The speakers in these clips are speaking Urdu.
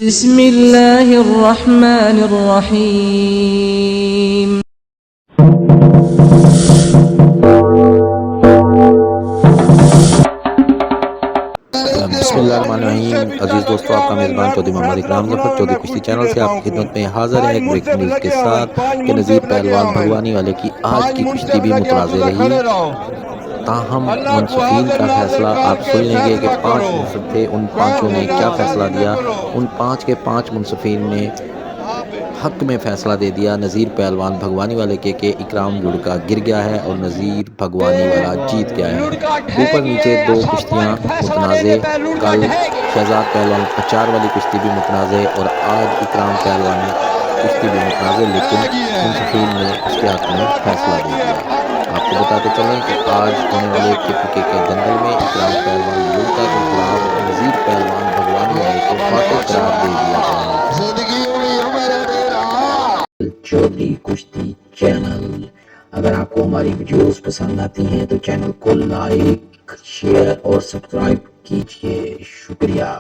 بسم اللہ الرحمن الرحیم۔ بسم اللہ الرحمن الرحیم۔ عزیز دوستو، آپ کا میزبان چودھری محمد اکرام ظفر چودھری کشتی چینل سے آپ کی خدمت میں حاضر ہے ایک بریکنگ نیوز کے ساتھ کہ نذیر پہلوان بھگوانی والے کی آج کی کشتی بھی متنازع رہی، تاہم منصفین کا فیصلہ آپ سن لیں گے کہ 5 منصف تھے، ان 5 نے کیا فیصلہ دیا۔ ان 5 کے 5 منصفین نے حق میں فیصلہ دے دیا نذیر پہلوان بھگوانی والے کے کہ اکرام لڑکا گر گیا ہے اور نذیر بھگوانی والا جیت گیا ہے۔ اوپر نیچے 2 کشتیاں متنازع، کل شہزاد پہلوان اچار والی کشتی بھی متنازع اور آج اکرام پہلوانی کشتی بھی متنازع، لیکن منصفین نے اس کے حق میں فیصلہ دے دیا۔ آپ کو بتاتے چلیں کہ آج ہونے والے KPK کے دنگل میں اکرام پہلوان لڑکا کے خلاف نذیر پہلوان بھگوانی والے کو فاتح قرار دے دیا گیا ہے۔ چودھری کشتی چینل، اگر آپ کو ہماری ویڈیوز پسند آتی ہیں تو چینل کو لائک، شیئر اور سبسکرائب کیجئے، شکریہ۔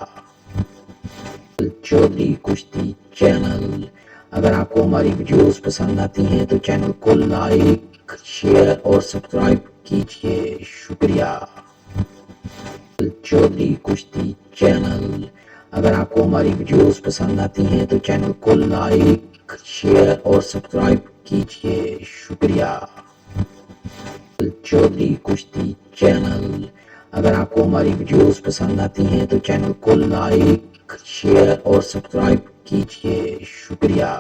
چودھری کشتی چینل، اگر آپ کو ہماری ویڈیوز پسند آتی ہیں تو چینل کو لائک، شیئر اور سبسکرائب کیجئے، شکریہ۔ چودھری کشتی چینل، اگر آپ کو ہماری ویڈیوز پسند آتی ہیں تو چینل کو لائک، شیئر اور سبسکرائب کیجئے، شکریہ۔ چودھری کشتی چینل، اگر آپ کو ہماری ویڈیوز پسند آتی ہیں تو چینل کو لائک، شیئر اور سبسکرائب کیجئے، شکریہ۔